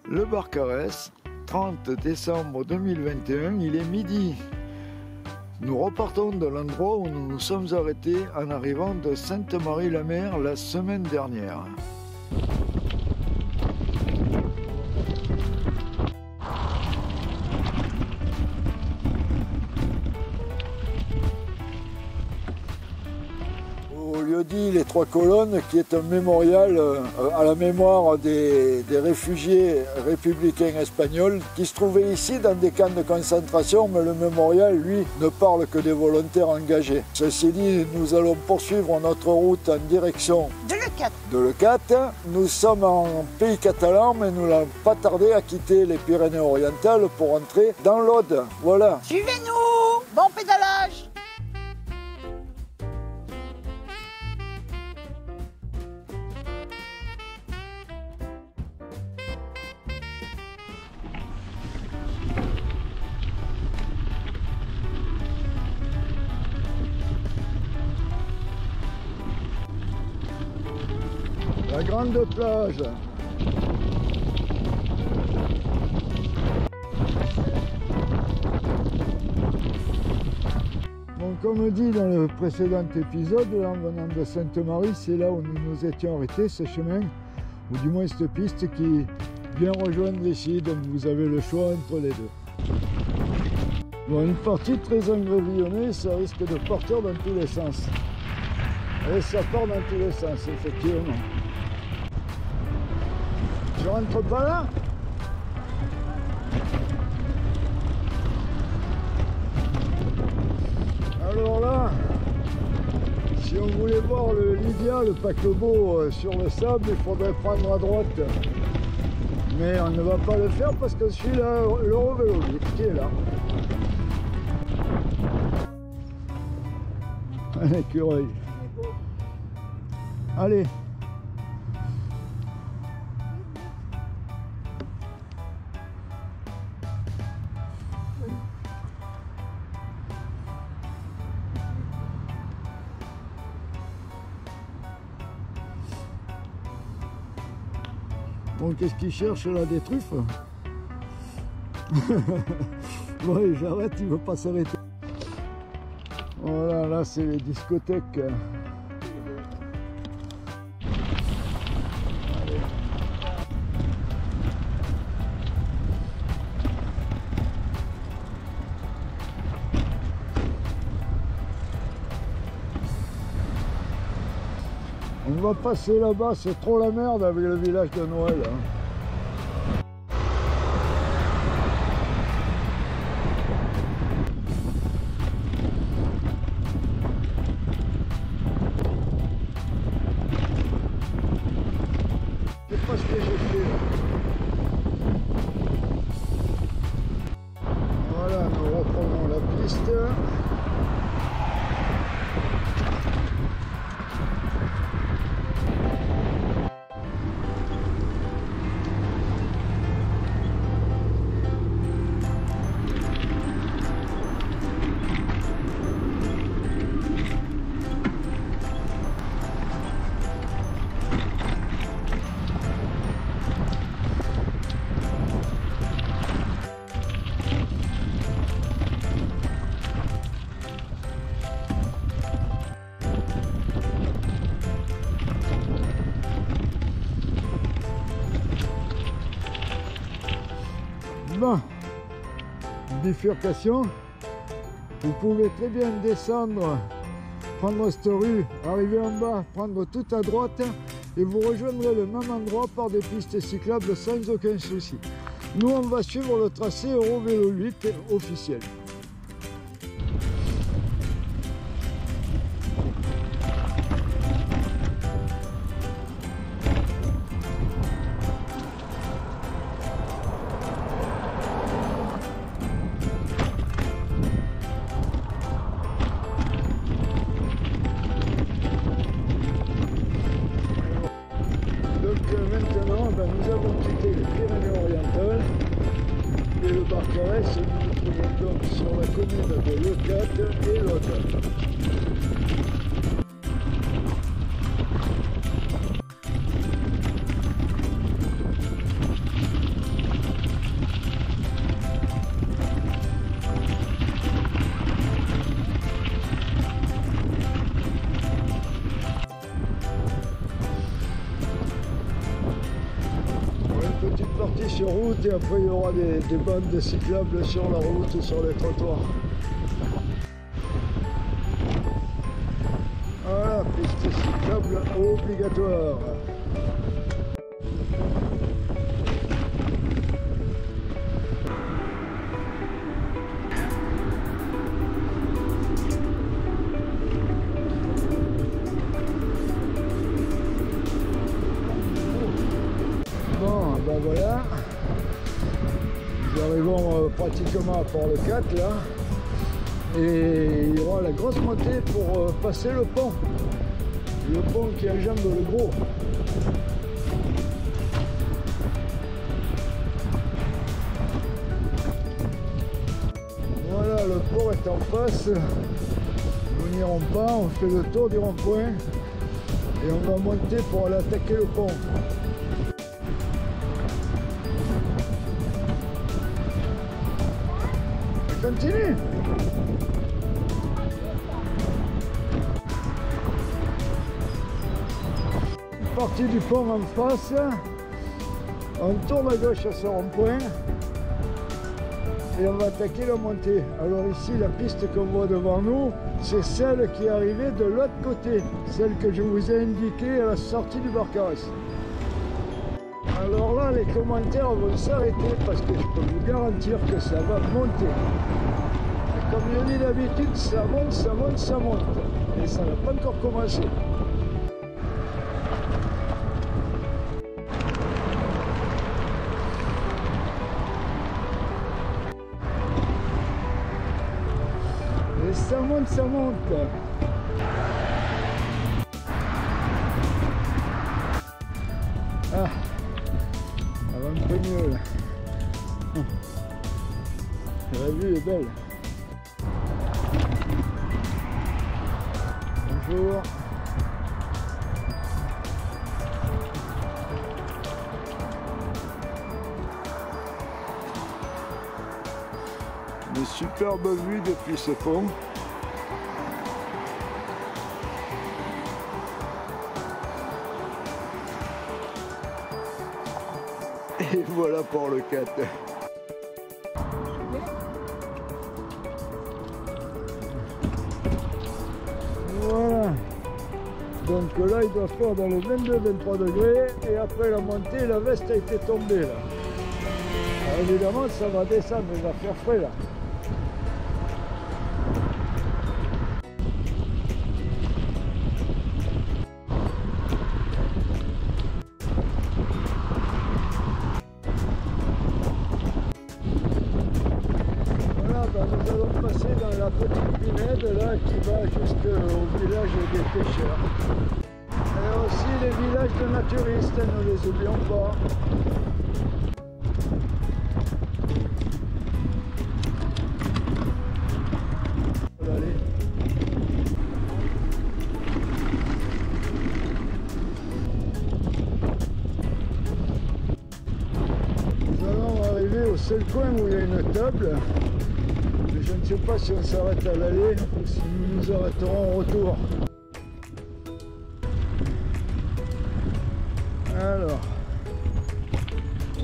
Le Barcarès, 30 décembre 2021, il est midi. Nous repartons de l'endroit où nous nous sommes arrêtés en arrivant de Sainte-Marie-la-Mer la semaine dernière. Au lieu-dit Les Trois Colonnes, qui est un mémorial à la mémoire des réfugiés républicains espagnols qui se trouvaient ici dans des camps de concentration, mais le mémorial, lui, ne parle que des volontaires engagés. Ceci dit, nous allons poursuivre notre route en direction de Leucate. Nous sommes en pays catalan, mais nous n'allons pas tarder à quitter les Pyrénées-Orientales pour entrer dans l'Aude. Voilà. Suivez-nous! Bon pédalage! La grande plage. Bon, comme dit dans le précédent épisode, en venant de Sainte-Marie, c'est là où nous nous étions arrêtés, ce chemin, ou du moins cette piste qui vient rejoindre ici, donc vous avez le choix entre les deux. Bon, une partie très engravillonnée, ça risque de partir dans tous les sens. Et ça part dans tous les sens, effectivement. Je rentre pas là? Alors là, si on voulait voir le Lydia, le paquebot sur le sable, il faudrait prendre à droite. Mais on ne va pas le faire parce que je suis là, l'Eurovélo qui est là. Un écureuil. Allez. Bon, qu'est-ce qu'il cherche là, des truffes? Ouais, j'arrête, il veut pas s'arrêter. Voilà, là c'est les discothèques. On va passer là-bas, c'est trop la merde avec le village de Noël. Hein. Je sais pas ce que j'ai fait là. Voilà, nous reprenons la piste. Bon, bifurcation, vous pouvez très bien descendre, prendre cette rue, arriver en bas, prendre tout à droite et vous rejoindrez le même endroit par des pistes cyclables sans aucun souci. Nous, on va suivre le tracé Eurovélo 8 officiel. Maintenant, nous avons quitté les Pyrénées-Orientales et le Barcarès, nous nous trouvons donc sur la commune de Leucate et l'Aude. petite partie sur route et après il y aura des bandes cyclables sur la route et sur les trottoirs. Voilà, piste cyclable obligatoire. Bon, ben voilà, nous arrivons pratiquement à Port-le-4 là, et il y aura la grosse montée pour passer le pont qui enjambe le Gros. Voilà, le port est en face, nous n'irons pas, on fait le tour du rond-point et on va monter pour aller attaquer le pont. Continue. Partie du pont en face, on tourne à gauche à ce rond-point et on va attaquer la montée. Alors ici, la piste qu'on voit devant nous, c'est celle qui est arrivée de l'autre côté, celle que je vous ai indiquée à la sortie du Barcarès. Alors là, les commentaires vont s'arrêter parce que je peux vous garantir que ça va monter. Et comme je dis d'habitude, ça monte, ça monte, ça monte. Et ça n'a pas encore commencé. Et ça monte, ça monte. Ah. Ça va un peu mieux là. La vue est belle. Bonjour. Une superbe vue depuis ce pont. Et voilà pour le 4. Voilà. Donc là, il doit faire dans les 22-23 degrés. Et après la montée, la veste a été tombée là. Alors, évidemment, ça va descendre, il va faire frais là. Nous allons passer dans la petite pinède là qui va jusqu'au village des pêcheurs. Et aussi les villages de naturistes, ne les oublions pas. Allez. Nous allons arriver au seul coin où il y a une table. Je ne sais pas si on s'arrête à l'aller ou si nous nous arrêterons au retour. Alors,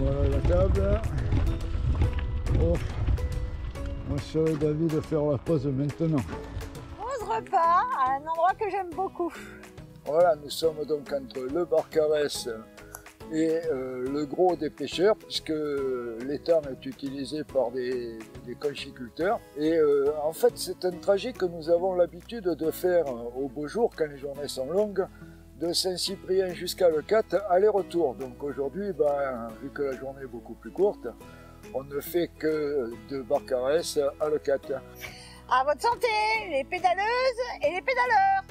voilà la table. Oh, moi je serais d'avis de faire la pause maintenant. Pause repas à un endroit que j'aime beaucoup. Voilà, nous sommes donc entre le Barcarès et le Gros des pêcheurs, puisque l'étang est utilisé par des conchiculteurs. Et en fait, c'est un trajet que nous avons l'habitude de faire au beau jour, quand les journées sont longues, de Saint-Cyprien jusqu'à Le 4, aller-retour. Donc aujourd'hui, vu que la journée est beaucoup plus courte, on ne fait que de Barcarès à Le 4. À votre santé, les pédaleuses et les pédaleurs.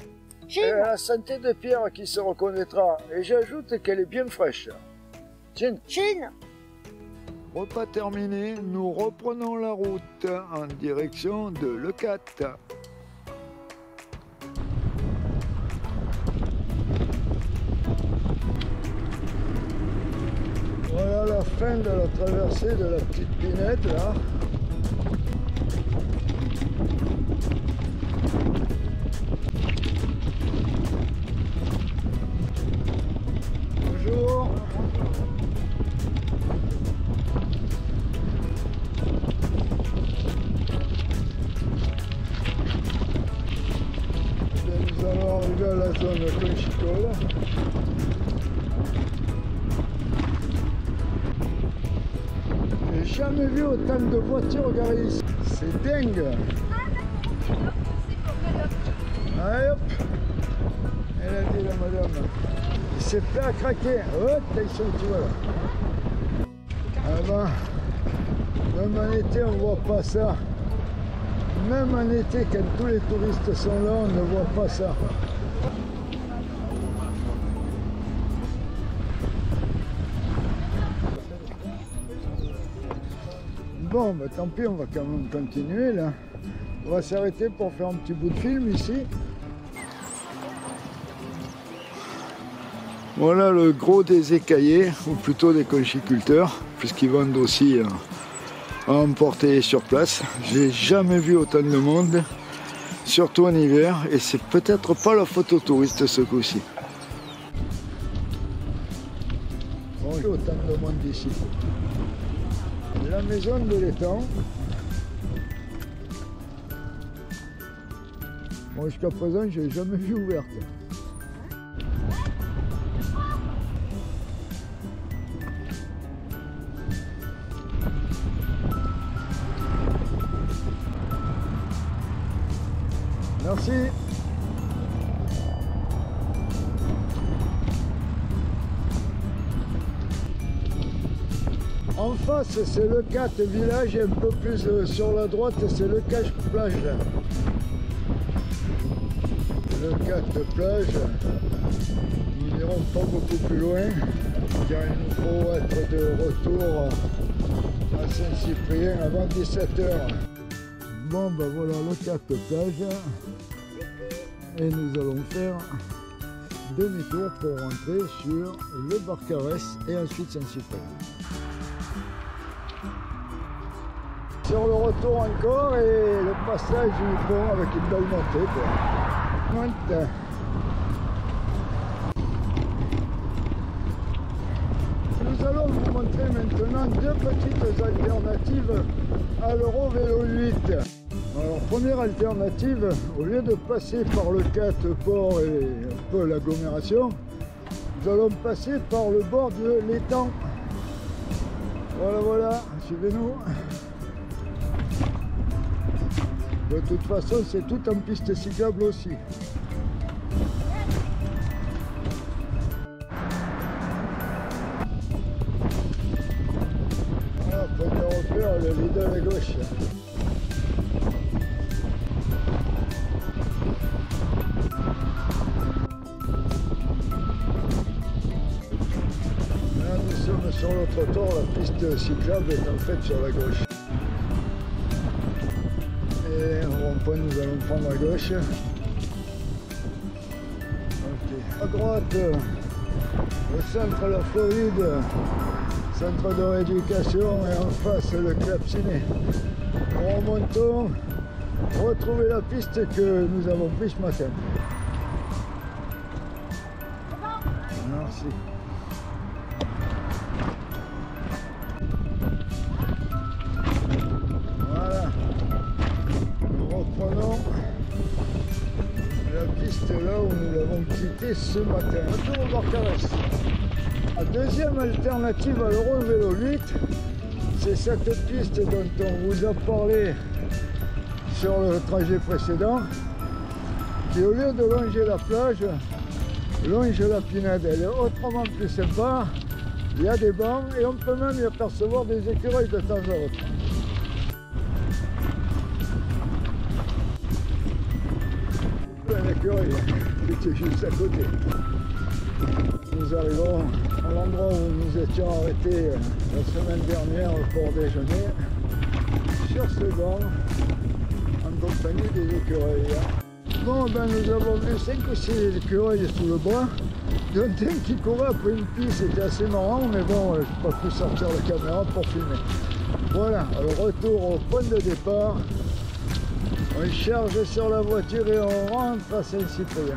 Et à la santé de Pierre qui se reconnaîtra. Et j'ajoute qu'elle est bien fraîche. Tiens. Chine. Repas terminé, nous reprenons la route en direction de Le 4. Voilà la fin de la traversée de la petite pinède là. Bonjour. zone conchicole. J'ai jamais vu autant de voitures garées ici. C'est dingue. Allez hop. Elle a dit la madame. Il s'est fait à craquer. Hop, attention, tu vois là. Ah ben, même en été, on ne voit pas ça. Même en été, quand tous les touristes sont là, on ne voit pas ça. Bon, bah, tant pis, on va quand même continuer là. On va s'arrêter pour faire un petit bout de film ici. Voilà le gros des écaillés, ou plutôt des conchiculteurs, puisqu'ils vendent aussi à emporter sur place. J'ai jamais vu autant de monde, surtout en hiver, et c'est peut-être pas la photo touriste ce coup-ci. Bon, j'ai autant de monde ici. La maison de l'étang. Bon, jusqu'à présent, je l'ai jamais vu ouverte. Merci. En face, c'est le 4 village, et un peu plus sur la droite, c'est le 4 plage. Le 4 plage, nous n'irons pas beaucoup plus loin, car il nous faut être de retour à Saint-Cyprien avant 17 h. Bon, ben voilà le 4 plage, et nous allons faire demi-tour pour rentrer sur le Barcarès et ensuite Saint-Cyprien. Sur le retour encore, et le passage du pont avec une belle montée. Monte. Nous allons vous montrer maintenant deux petites alternatives à l'Euro Vélo 8. Alors, première alternative, au lieu de passer par le 4 port et un peu l'agglomération, nous allons passer par le bord de l'étang. Voilà, voilà, suivez-nous. De toute façon, c'est tout en piste cyclable aussi. Voilà, premier repère, le Lidl à gauche. Là, nous sommes sur le trottoir, la piste cyclable est en fait sur la gauche. Et au rond-point, nous allons prendre à gauche. Okay. À droite, le centre La Floride, centre de rééducation, et en face le Clapcinet. Nous remontons, retrouver la piste que nous avons prise ce matin. Merci. La piste là où nous l'avons quitté ce matin. Retour au Barcarès. La deuxième alternative à l'Euro Vélo 8, c'est cette piste dont on vous a parlé sur le trajet précédent, qui au lieu de longer la plage, longe la pinède. Elle est autrement plus sympa, il y a des bancs et on peut même y apercevoir des écureuils de temps à autre. L'écureuil qui était juste à côté. Nous arrivons à l'endroit où nous étions arrêtés la semaine dernière pour déjeuner, sur ce banc, en compagnie des écureuils. Bon, ben nous avons vu 5 ou 6 écureuils sous le bras, dont un qui courait après une piste, c'était assez marrant, mais bon, je n'ai pas pu sortir la caméra pour filmer. Voilà, alors retour au point de départ. On charge sur la voiture et on rentre à Saint-Cyprien.